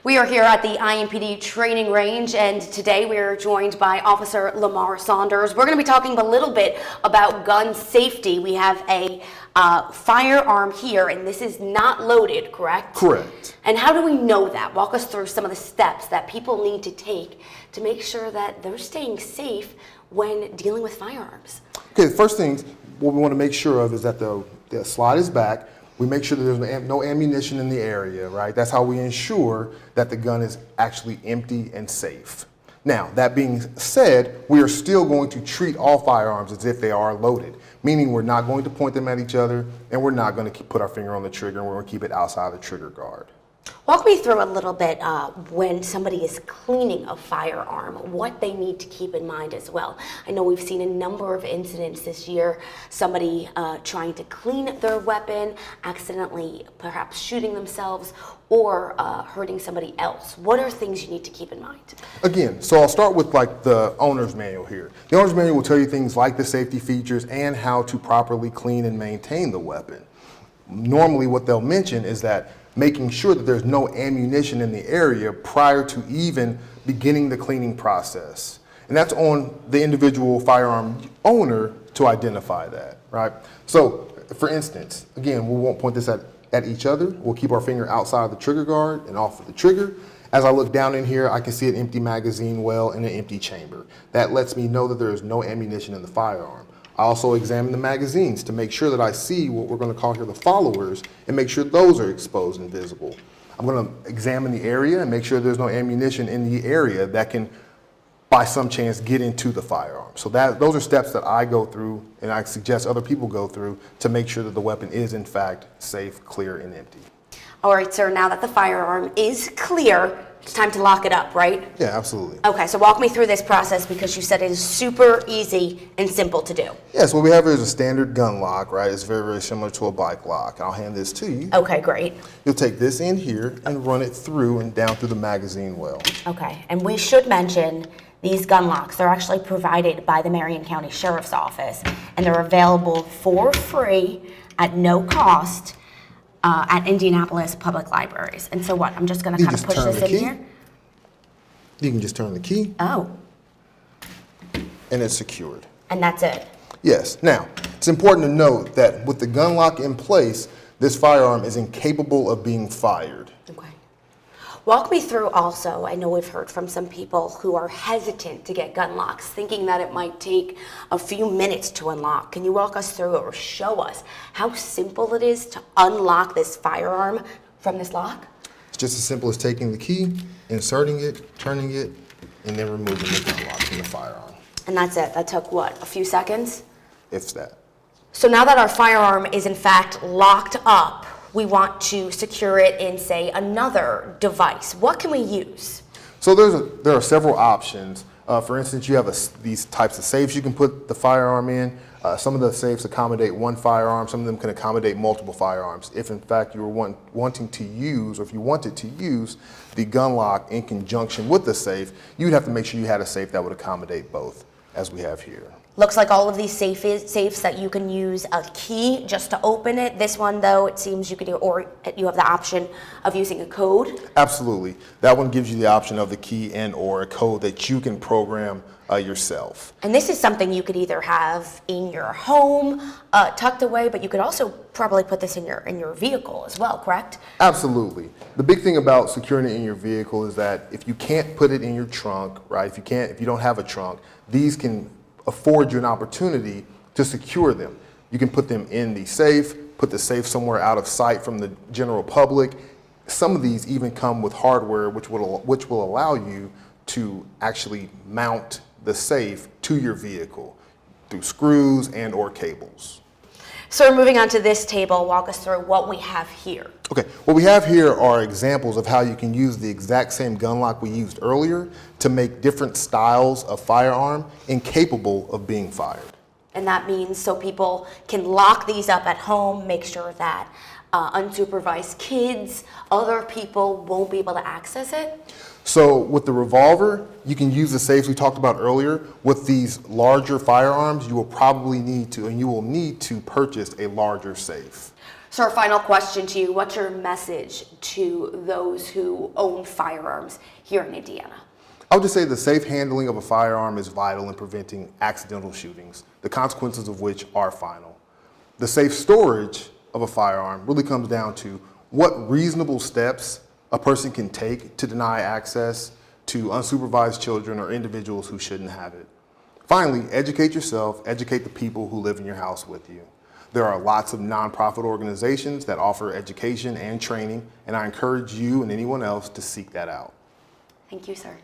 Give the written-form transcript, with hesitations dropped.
We are here at the IMPD training range, and today we are joined by Officer Lamar Saunders. We're going to be talking a little bit about gun safety. We have a firearm here, and this is not loaded, correct? Correct. And how do we know that? Walk us through some of the steps that people need to take to make sure that they're staying safe when dealing with firearms. Okay, the first thing what we want to make sure of is that the slide is back. We make sure that there's no ammunition in the area, right? That's how we ensure that the gun is actually empty and safe. Now, that being said, we are still going to treat all firearms as if they are loaded, meaning we're not going to point them at each other, and we're not going to put our finger on the trigger, and we're going to keep it outside the trigger guard. Walk me through a little bit when somebody is cleaning a firearm, what they need to keep in mind as well. I know we've seen a number of incidents this year, somebody trying to clean their weapon, accidentally perhaps shooting themselves or hurting somebody else. What are things you need to keep in mind? Again, so I'll start with like the owner's manual here. The owner's manual will tell you things like the safety features and how to properly clean and maintain the weapon. Normally what they'll mention is that making sure that there's no ammunition in the area prior to even beginning the cleaning process. And that's on the individual firearm owner to identify that, right? So, for instance, again, we won't point this at each other. We'll keep our finger outside the trigger guard and off of the trigger. As I look down in here, I can see an empty magazine well and an empty chamber. That lets me know that there is no ammunition in the firearm. I also examine the magazines to make sure that I see what we're going to call here the followers and make sure those are exposed and visible. I'm going to examine the area and make sure there's no ammunition in the area that can, by some chance, get into the firearm. So those are steps that I go through and I suggest other people go through to make sure that the weapon is in fact safe, clear, and empty. All right, sir, now that the firearm is clear, it's time to lock it up, right? Yeah, absolutely. Okay, so walk me through this process because you said it is super easy and simple to do. Yes, what we have here is a standard gun lock, right? It's very, very similar to a bike lock. I'll hand this to you. Okay, great. You'll take this in here and run it through and down through the magazine well. Okay, and we should mention these gun locks, they're actually provided by the Marion County Sheriff's Office, and they're available for free at no cost at Indianapolis Public Libraries. And so what, I'm just gonna kind of push this in here? You can just turn the key. Oh. And it's secured. And that's it? Yes. Now, it's important to note that with the gun lock in place, this firearm is incapable of being fired. Okay. Walk me through also, I know we've heard from some people who are hesitant to get gun locks, thinking that it might take a few minutes to unlock. Can you walk us through or show us how simple it is to unlock this firearm from this lock? It's just as simple as taking the key, inserting it, turning it, and then removing the gun lock from the firearm. And that's it? That took what, a few seconds? If that. So now that our firearm is in fact locked up, we want to secure it in, say, another device. What can we use? So there are several options. For instance, you have these types of safes you can put the firearm in. Some of the safes accommodate one firearm. Some of them can accommodate multiple firearms. If in fact you were wanting to use, or if you wanted to use the gun lock in conjunction with the safe, you'd have to make sure you had a safe that would accommodate both, as we have here. Looks like all of these safes that you can use a key just to open it. This one, though, it seems you could do, or you have the option of using a code. Absolutely. That one gives you the option of the key and or a code that you can program yourself. And this is something you could either have in your home, tucked away, but you could also probably put this in your vehicle as well, correct? Absolutely. The big thing about securing it in your vehicle is that if you can't put it in your trunk, right? If you don't have a trunk, these can afford you an opportunity to secure them. You can put them in the safe, put the safe somewhere out of sight from the general public. Some of these even come with hardware which will allow you to actually mount the safe to your vehicle through screws and or cables. So we're moving on to this table. Walk us through what we have here. Okay, what we have here are examples of how you can use the exact same gun lock we used earlier to make different styles of firearm incapable of being fired. And that means so people can lock these up at home, make sure that unsupervised kids, other people won't be able to access it? So with the revolver, you can use the safes we talked about earlier. With these larger firearms, you will probably need to, and you will need to purchase a larger safe. So our final question to you, what's your message to those who own firearms here in Indiana? I would just say the safe handling of a firearm is vital in preventing accidental shootings, the consequences of which are final. The safe storage of a firearm really comes down to what reasonable steps a person can take to deny access to unsupervised children or individuals who shouldn't have it. Finally, educate yourself, educate the people who live in your house with you. There are lots of nonprofit organizations that offer education and training, and I encourage you and anyone else to seek that out. Thank you, sir.